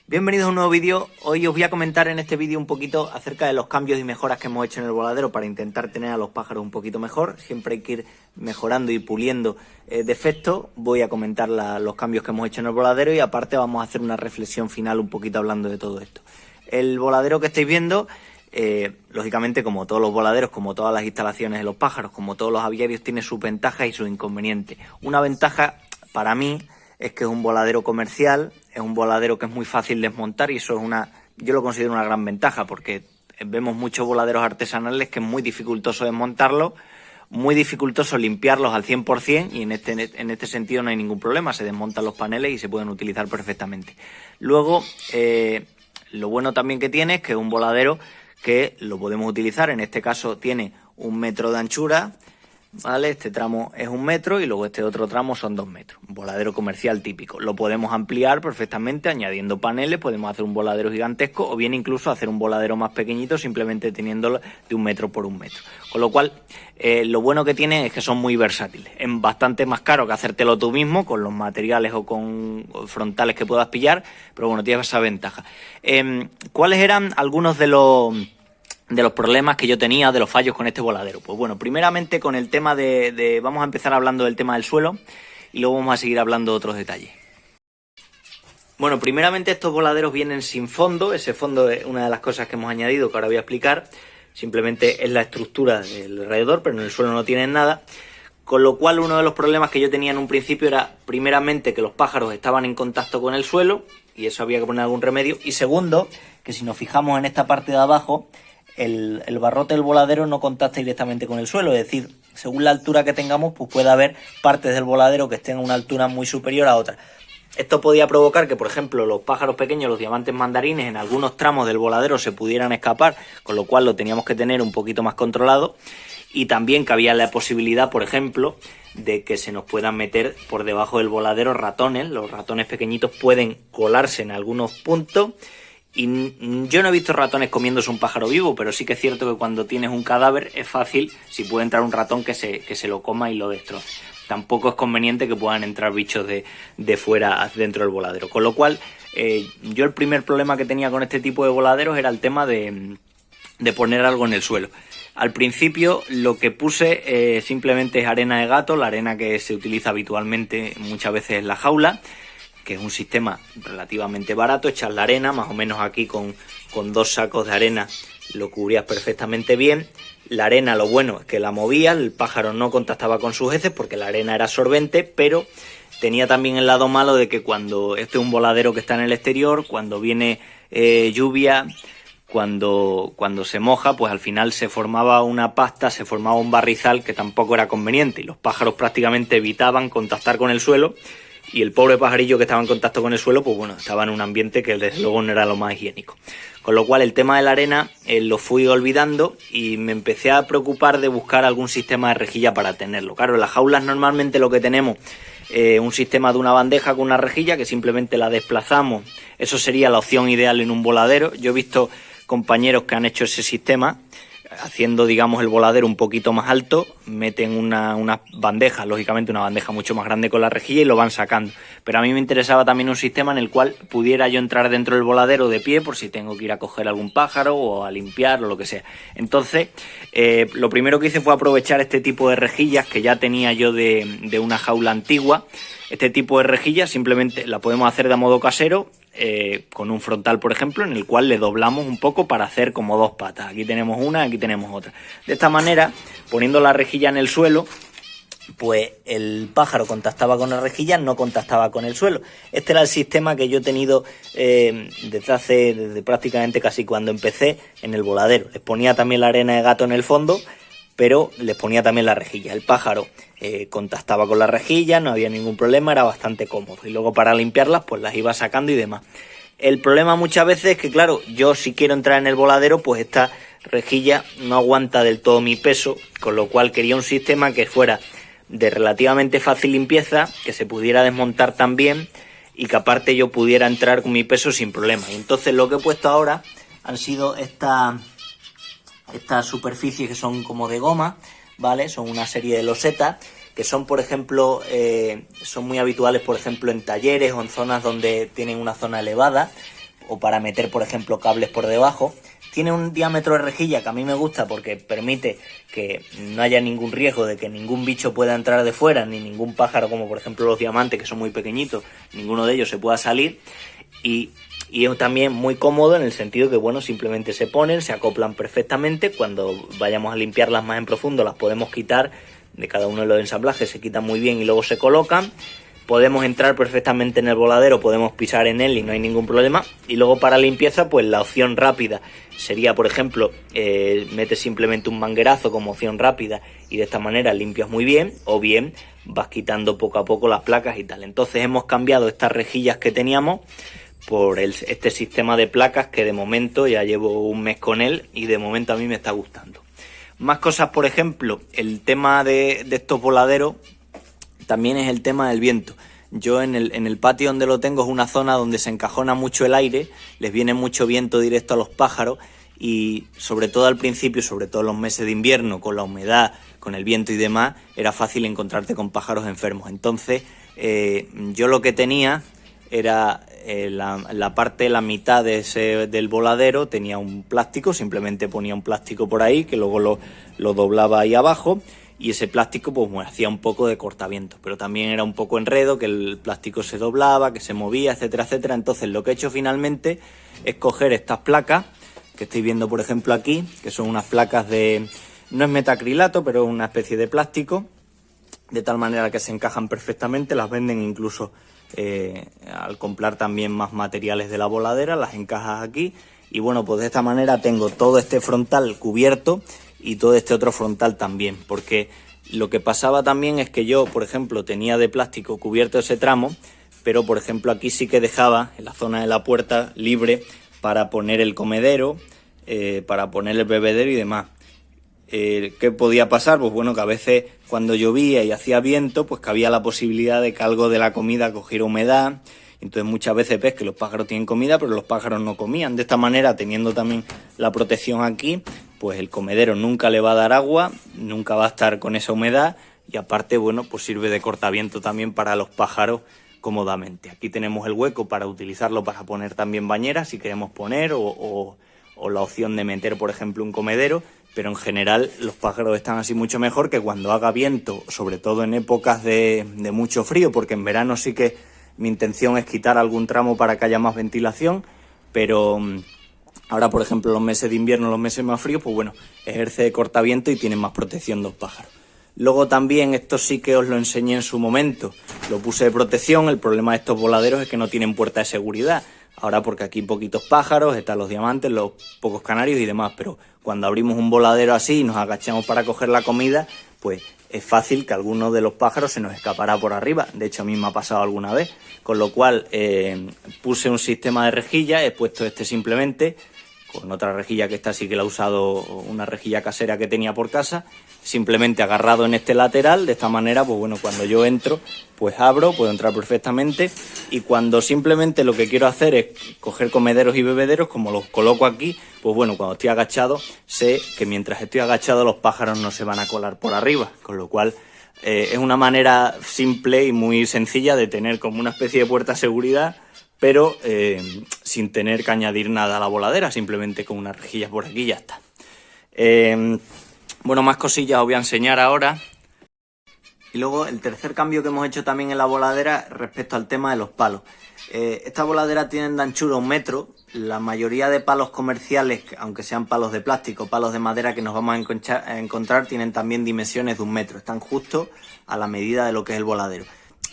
Bienvenidos a un nuevo vídeo. Hoy os voy a comentar en este vídeo un poquito acerca de los cambios y mejoras que hemos hecho en el voladero para intentar tener a los pájaros un poquito mejor. Siempre hay que ir mejorando y puliendo defectos. Voy a comentar los cambios que hemos hecho en el voladero y aparte vamos a hacer una reflexión final un poquito hablando de todo esto. El voladero que estáis viendo, lógicamente como todos los voladeros, como todas las instalaciones de los pájaros, como todos los aviarios, tiene sus ventajas y sus inconvenientes. Una ventaja para mí es que es un voladero comercial, es un voladero que es muy fácil desmontar y eso es yo lo considero una gran ventaja porque vemos muchos voladeros artesanales que es muy dificultoso desmontarlos, muy dificultoso limpiarlos al 100% y en este sentido no hay ningún problema, se desmontan los paneles y se pueden utilizar perfectamente. Luego, lo bueno también que tiene es que es un voladero que lo podemos utilizar, en este caso tiene 1 metro de anchura, ¿vale? Este tramo es 1 metro y luego este otro tramo son 2 metros. Un voladero comercial típico. Lo podemos ampliar perfectamente añadiendo paneles, podemos hacer un voladero gigantesco o bien incluso hacer un voladero más pequeñito simplemente teniéndolo de 1 metro por 1 metro. Con lo cual, lo bueno que tiene es que son muy versátiles. Es bastante más caro que hacértelo tú mismo con los materiales o con frontales que puedas pillar, pero bueno, tiene esa ventaja. ¿Cuáles eran algunos de los problemas que yo tenía, de los fallos con este voladero? Pues bueno, primeramente con el tema vamos a empezar hablando del tema del suelo y luego vamos a seguir hablando de otros detalles. Bueno, primeramente estos voladeros vienen sin fondo, ese fondo es una de las cosas que hemos añadido que ahora voy a explicar, simplemente es la estructura del alrededor, pero en el suelo no tienen nada, con lo cual uno de los problemas que yo tenía en un principio era primeramente que los pájaros estaban en contacto con el suelo y eso había que poner algún remedio, y segundo, que si nos fijamos en esta parte de abajo, el barrote del voladero no contacta directamente con el suelo, es decir, según la altura que tengamos, pues puede haber partes del voladero que estén a una altura muy superior a otra. Esto podía provocar que, por ejemplo, los pájaros pequeños, los diamantes mandarines, en algunos tramos del voladero se pudieran escapar, con lo cual lo teníamos que tener un poquito más controlado. Y también que había la posibilidad, por ejemplo, de que se nos puedan meter por debajo del voladero ratones. Los ratones pequeñitos pueden colarse en algunos puntos. Y yo no he visto ratones comiéndose un pájaro vivo, pero sí que es cierto que cuando tienes un cadáver es fácil, si puede entrar un ratón, que se lo coma y lo destroce. Tampoco es conveniente que puedan entrar bichos de fuera dentro del voladero. Con lo cual, yo el primer problema que tenía con este tipo de voladeros era el tema de poner algo en el suelo. Al principio lo que puse simplemente es arena de gato, la arena que se utiliza habitualmente muchas veces en la jaula, que es un sistema relativamente barato. Echas la arena, más o menos aquí con 2 sacos de arena lo cubrías perfectamente bien. La arena, lo bueno es que la movías, el pájaro no contactaba con sus heces porque la arena era absorbente, pero tenía también el lado malo de que cuando este es un voladero que está en el exterior, cuando viene lluvia, cuando se moja, pues al final se formaba una pasta, se formaba un barrizal que tampoco era conveniente y los pájaros prácticamente evitaban contactar con el suelo. Y el pobre pajarillo que estaba en contacto con el suelo, pues bueno, estaba en un ambiente que desde luego no era lo más higiénico. Con lo cual el tema de la arena lo fui olvidando y me empecé a preocupar de buscar algún sistema de rejilla para tenerlo. Claro, en las jaulas normalmente lo que tenemos un sistema de una bandeja con una rejilla que simplemente la desplazamos. Eso sería la opción ideal en un voladero. Yo he visto compañeros que han hecho ese sistema haciendo, digamos, el voladero un poquito más alto, meten una bandeja, lógicamente una bandeja mucho más grande con la rejilla y lo van sacando. Pero a mí me interesaba también un sistema en el cual pudiera yo entrar dentro del voladero de pie por si tengo que ir a coger algún pájaro o a limpiar o lo que sea. Entonces, lo primero que hice fue aprovechar este tipo de rejillas que ya tenía yo de una jaula antigua. Este tipo de rejillas simplemente la podemos hacer de modo casero, con un frontal, por ejemplo, en el cual le doblamos un poco para hacer como 2 patas. Aquí tenemos una, aquí tenemos otra. De esta manera, poniendo la rejilla en el suelo, pues el pájaro contactaba con la rejilla, no contactaba con el suelo. Este era el sistema que yo he tenido desde prácticamente casi cuando empecé en el voladero. Les ponía también la arena de gato en el fondo, pero les ponía también la rejilla. El pájaro contactaba con la rejilla, no había ningún problema, era bastante cómodo. Y luego para limpiarlas, pues las iba sacando y demás. El problema muchas veces es que, claro, yo si quiero entrar en el voladero, pues esta rejilla no aguanta del todo mi peso, con lo cual quería un sistema que fuera de relativamente fácil limpieza, que se pudiera desmontar también y que aparte yo pudiera entrar con mi peso sin problema. Y entonces lo que he puesto ahora han sido estas superficies que son como de goma, ¿vale? Son una serie de losetas que son, por ejemplo, son muy habituales, por ejemplo, en talleres o en zonas donde tienen una zona elevada, o para meter, por ejemplo, cables por debajo. Tiene un diámetro de rejilla que a mí me gusta porque permite que no haya ningún riesgo de que ningún bicho pueda entrar de fuera, ni ningún pájaro, como por ejemplo los diamantes, que son muy pequeñitos, ninguno de ellos se pueda salir. Y es también muy cómodo en el sentido que, bueno, simplemente se ponen, se acoplan perfectamente. Cuando vayamos a limpiarlas más en profundo las podemos quitar de cada uno de los ensamblajes, se quitan muy bien y luego se colocan. Podemos entrar perfectamente en el voladero, podemos pisar en él y no hay ningún problema. Y luego para limpieza, pues la opción rápida sería, por ejemplo, metes simplemente un manguerazo como opción rápida y de esta manera limpias muy bien, o bien vas quitando poco a poco las placas y tal. Entonces hemos cambiado estas rejillas que teníamos por este sistema de placas que de momento ya llevo un mes con él y de momento a mí me está gustando. Más cosas, por ejemplo, el tema de estos voladeros también es el tema del viento. Yo en el patio donde lo tengo es una zona donde se encajona mucho el aire, les viene mucho viento directo a los pájaros y sobre todo al principio, sobre todo en los meses de invierno, con la humedad, con el viento y demás, era fácil encontrarte con pájaros enfermos. Entonces yo lo que tenía era la parte, la mitad del voladero tenía un plástico, simplemente ponía un plástico por ahí que luego lo doblaba ahí abajo. Y ese plástico pues me hacía un poco de cortaviento, pero también era un poco enredo, que el plástico se doblaba, que se movía, etcétera, etcétera. Entonces lo que he hecho finalmente es coger estas placas que estáis viendo, por ejemplo, aquí, que son unas placas de... no es metacrilato, pero es una especie de plástico, de tal manera que se encajan perfectamente, las venden incluso al comprar también más materiales de la voladera, las encajas aquí y bueno, pues de esta manera tengo todo este frontal cubierto y todo este otro frontal también, porque lo que pasaba también es que yo, por ejemplo, tenía de plástico cubierto ese tramo, pero por ejemplo aquí sí que dejaba en la zona de la puerta libre para poner el comedero, para poner el bebedero y demás. ¿Qué podía pasar? Pues bueno, que a veces cuando llovía y hacía viento, pues que había la posibilidad de que algo de la comida cogiera humedad. Entonces muchas veces ves que los pájaros tienen comida, pero los pájaros no comían. De esta manera, teniendo también la protección aquí, pues el comedero nunca le va a dar agua, nunca va a estar con esa humedad y aparte, bueno, pues sirve de cortaviento también para los pájaros cómodamente. Aquí tenemos el hueco para utilizarlo para poner también bañeras si queremos poner o la opción de meter, por ejemplo, un comedero, pero en general los pájaros están así mucho mejor que cuando haga viento, sobre todo en épocas de mucho frío, porque en verano sí que mi intención es quitar algún tramo para que haya más ventilación, pero ahora, por ejemplo, los meses de invierno, los meses más fríos, pues bueno, ejerce de cortaviento y tienen más protección los pájaros. Luego también, esto sí que os lo enseñé en su momento, lo puse de protección. El problema de estos voladeros es que no tienen puerta de seguridad. Ahora porque aquí hay poquitos pájaros, están los diamantes, los pocos canarios y demás, pero cuando abrimos un voladero así y nos agachamos para coger la comida, pues es fácil que alguno de los pájaros se nos escapará por arriba. De hecho, a mí me ha pasado alguna vez, con lo cual puse un sistema de rejilla, he puesto este simplemente, con otra rejilla que esta sí que la he usado, una rejilla casera que tenía por casa, simplemente agarrado en este lateral. De esta manera, pues bueno, cuando yo entro, pues abro, puedo entrar perfectamente, y cuando simplemente lo que quiero hacer es coger comederos y bebederos, como los coloco aquí, pues bueno, cuando estoy agachado, sé que mientras estoy agachado los pájaros no se van a colar por arriba, con lo cual es una manera simple y muy sencilla de tener como una especie de puerta de seguridad, pero sin tener que añadir nada a la voladera, simplemente con unas rejillas por aquí y ya está. Bueno, más cosillas os voy a enseñar ahora. Y luego el tercer cambio que hemos hecho también en la voladera respecto al tema de los palos. Esta voladera tiene de anchura 1 metro. La mayoría de palos comerciales, aunque sean palos de plástico, palos de madera que nos vamos a encontrar, tienen también dimensiones de 1 metro. Están justo a la medida de lo que es el voladero.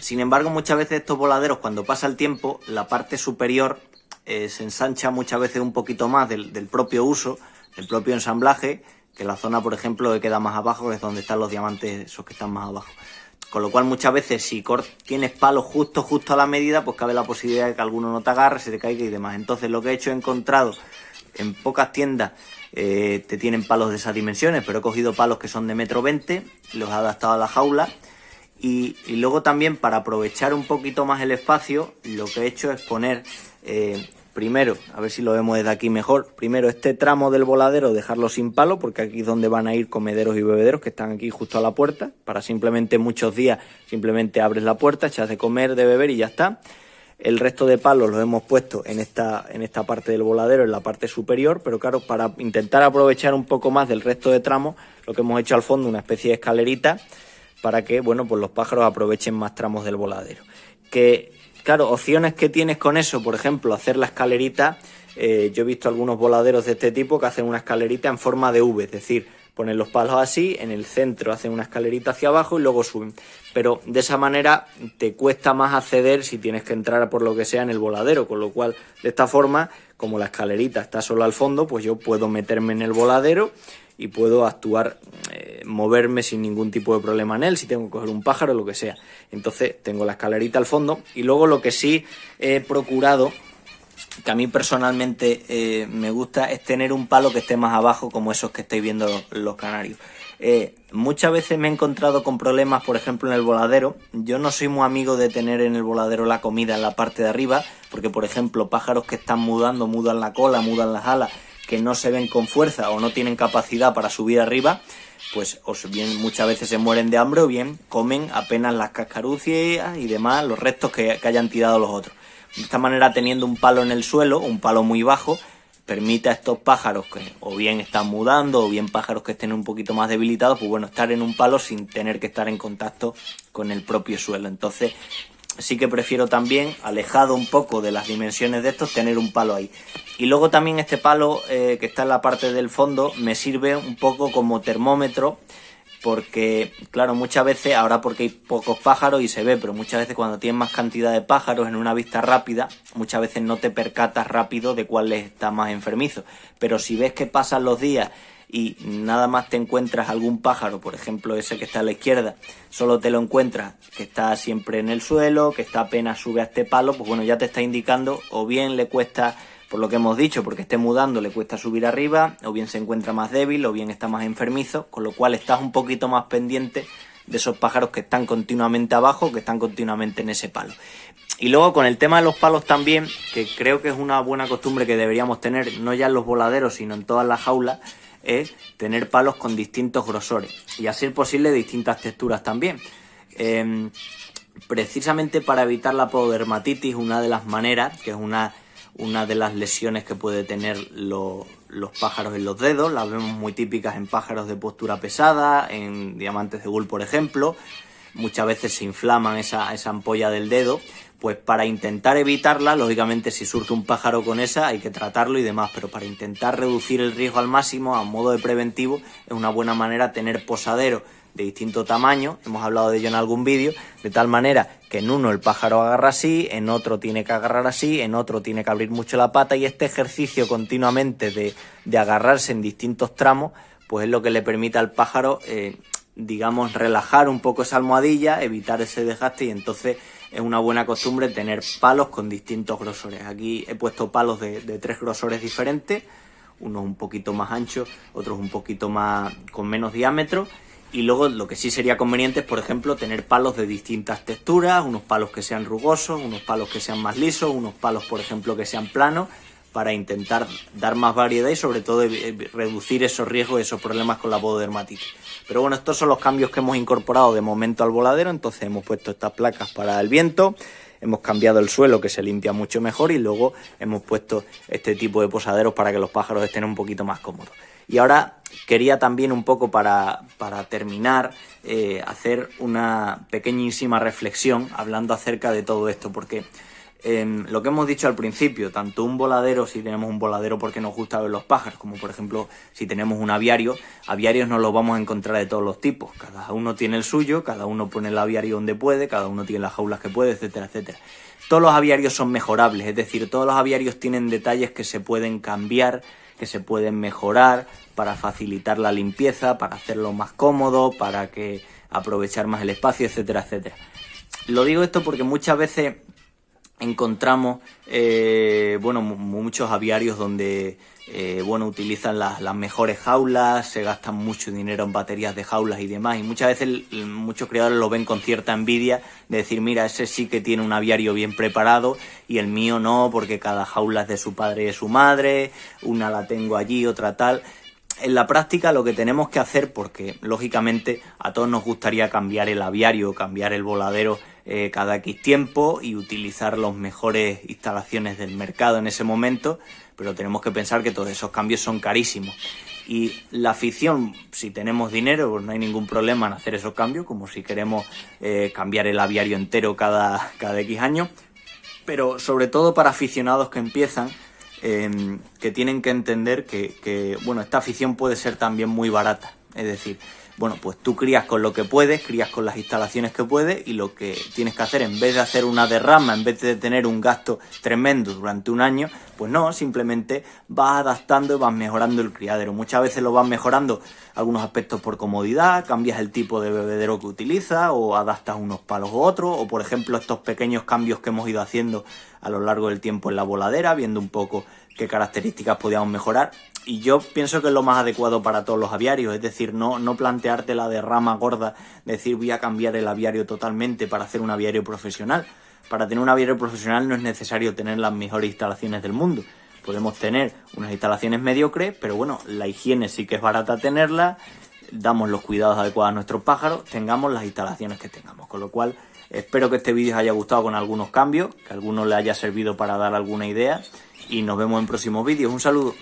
Sin embargo, muchas veces estos voladeros, cuando pasa el tiempo, la parte superior se ensancha muchas veces un poquito más del propio uso, del propio ensamblaje, que la zona, por ejemplo, que queda más abajo, que es donde están los diamantes, esos que están más abajo. Con lo cual, muchas veces, si tienes palos justo a la medida, pues cabe la posibilidad de que alguno no te agarre, se te caiga y demás. Entonces, lo que he hecho, he encontrado en pocas tiendas, te tienen palos de esas dimensiones, pero he cogido palos que son de 1,20 m, los he adaptado a la jaula. Y luego también, para aprovechar un poquito más el espacio, lo que he hecho es poner, primero, a ver si lo vemos desde aquí mejor, primero este tramo del voladero dejarlo sin palo, porque aquí es donde van a ir comederos y bebederos, que están aquí justo a la puerta, para simplemente muchos días, simplemente abres la puerta, echas de comer, de beber y ya está. El resto de palos los hemos puesto en esta parte del voladero, en la parte superior, pero claro, para intentar aprovechar un poco más del resto de tramos, lo que hemos hecho al fondo una especie de escalerita para que, bueno, pues los pájaros aprovechen más tramos del voladero. Que, claro, opciones que tienes con eso, por ejemplo, hacer la escalerita, yo he visto algunos voladeros de este tipo que hacen una escalerita en forma de V, es decir, ponen los palos así, en el centro hacen una escalerita hacia abajo y luego suben. Pero de esa manera te cuesta más acceder si tienes que entrar por lo que sea en el voladero, con lo cual de esta forma, como la escalerita está solo al fondo, pues yo puedo meterme en el voladero y puedo actuar, moverme sin ningún tipo de problema en él, si tengo que coger un pájaro o lo que sea. Entonces tengo la escalerita al fondo y luego lo que sí he procurado, que a mí personalmente me gusta, es tener un palo que esté más abajo, como esos que estáis viendo los canarios. Muchas veces me he encontrado con problemas, por ejemplo, en el voladero. Yo no soy muy amigo de tener en el voladero la comida en la parte de arriba, porque, por ejemplo, pájaros que están mudando, mudan la cola, mudan las alas, que no se ven con fuerza o no tienen capacidad para subir arriba, pues o bien muchas veces se mueren de hambre o bien comen apenas las cascarucias y demás, los restos que hayan tirado los otros. De esta manera, teniendo un palo en el suelo, un palo muy bajo, permite a estos pájaros que o bien están mudando o bien pájaros que estén un poquito más debilitados, pues bueno, estar en un palo sin tener que estar en contacto con el propio suelo. Entonces sí que prefiero también, alejado un poco de las dimensiones de estos, tener un palo ahí. Y luego también este palo que está en la parte del fondo me sirve un poco como termómetro, porque, claro, muchas veces, ahora porque hay pocos pájaros y se ve, pero muchas veces cuando tienes más cantidad de pájaros en una vista rápida, muchas veces no te percatas rápido de cuál está más enfermizo. Pero si ves que pasan los días y nada más te encuentras algún pájaro, por ejemplo ese que está a la izquierda, solo te lo encuentras que está siempre en el suelo, que está apenas sube a este palo, pues bueno, ya te está indicando o bien le cuesta, por lo que hemos dicho, porque esté mudando le cuesta subir arriba, o bien se encuentra más débil, o bien está más enfermizo, con lo cual estás un poquito más pendiente de esos pájaros que están continuamente abajo, que están continuamente en ese palo. Y luego con el tema de los palos también, que creo que es una buena costumbre que deberíamos tener, no ya en los voladeros, sino en todas las jaulas, es tener palos con distintos grosores y a ser posible distintas texturas también. Precisamente para evitar la pododermatitis, una de las maneras, que es una de las lesiones que puede tener los pájaros en los dedos, las vemos muy típicas en pájaros de postura pesada, en diamantes de Gull, por ejemplo. Muchas veces se inflaman esa ampolla del dedo, pues para intentar evitarla, lógicamente si surge un pájaro con esa hay que tratarlo y demás, pero para intentar reducir el riesgo al máximo, a modo de preventivo, es una buena manera tener posaderos de distinto tamaño, hemos hablado de ello en algún vídeo, de tal manera que en uno el pájaro agarra así, en otro tiene que agarrar así, en otro tiene que abrir mucho la pata, y este ejercicio continuamente de agarrarse en distintos tramos, pues es lo que le permite al pájaro, digamos, relajar un poco esa almohadilla, evitar ese desgaste, y entonces es una buena costumbre tener palos con distintos grosores. Aquí he puesto palos de 3 grosores diferentes, unos un poquito más anchos, otros un poquito más con menos diámetro. Y luego lo que sí sería conveniente es, por ejemplo, tener palos de distintas texturas, unos palos que sean rugosos, unos palos que sean más lisos, unos palos, por ejemplo, que sean planos, para intentar dar más variedad y sobre todo reducir esos riesgos y esos problemas con la pododermatitis. Pero bueno, estos son los cambios que hemos incorporado de momento al voladero. Entonces hemos puesto estas placas para el viento, hemos cambiado el suelo, que se limpia mucho mejor, y luego hemos puesto este tipo de posaderos para que los pájaros estén un poquito más cómodos. Y ahora quería también un poco para terminar hacer una pequeñísima reflexión hablando acerca de todo esto, porque lo que hemos dicho al principio, tanto un voladero, si tenemos un voladero porque nos gusta ver los pájaros, como por ejemplo si tenemos un aviario, aviarios nos los vamos a encontrar de todos los tipos, cada uno tiene el suyo, cada uno pone el aviario donde puede, cada uno tiene las jaulas que puede, etcétera, etcétera. Todos los aviarios son mejorables, es decir, todos los aviarios tienen detalles que se pueden cambiar, que se pueden mejorar para facilitar la limpieza, para hacerlo más cómodo, para que aprovechar más el espacio, etcétera, etcétera. Lo digo esto porque muchas veces encontramos muchos aviarios donde utilizan las mejores jaulas, se gastan mucho dinero en baterías de jaulas y demás, y muchas veces muchos criadores lo ven con cierta envidia de decir, mira, ese sí que tiene un aviario bien preparado y el mío no, porque cada jaula es de su padre y de su madre, una la tengo allí, otra tal. en la práctica lo que tenemos que hacer, porque lógicamente a todos nos gustaría cambiar el aviario, cambiar el voladero cada X tiempo y utilizar las mejores instalaciones del mercado en ese momento, pero tenemos que pensar que todos esos cambios son carísimos. Y la afición, si tenemos dinero, pues no hay ningún problema en hacer esos cambios, como si queremos cambiar el aviario entero cada X años, pero sobre todo para aficionados que empiezan, que tienen que entender que bueno, esta afición puede ser también muy barata. Es decir, bueno, pues tú crías con lo que puedes, crías con las instalaciones que puedes, y lo que tienes que hacer, en vez de hacer una derrama, en vez de tener un gasto tremendo durante un año, pues no, simplemente vas adaptando y vas mejorando el criadero. Muchas veces lo vas mejorando algunos aspectos por comodidad, cambias el tipo de bebedero que utilizas o adaptas unos palos u otros, o por ejemplo estos pequeños cambios que hemos ido haciendo a lo largo del tiempo en la voladera, viendo un poco qué características podíamos mejorar. Y yo pienso que es lo más adecuado para todos los aviarios, es decir, no plantearte la derrama gorda, decir voy a cambiar el aviario totalmente para hacer un aviario profesional. Para tener un aviario profesional no es necesario tener las mejores instalaciones del mundo. Podemos tener unas instalaciones mediocres, pero bueno, la higiene sí que es barata tenerla, damos los cuidados adecuados a nuestros pájaros, tengamos las instalaciones que tengamos. Con lo cual, espero que este vídeo os haya gustado con algunos cambios, que a algunos les haya servido para dar alguna idea, y nos vemos en próximos vídeos. Un saludo.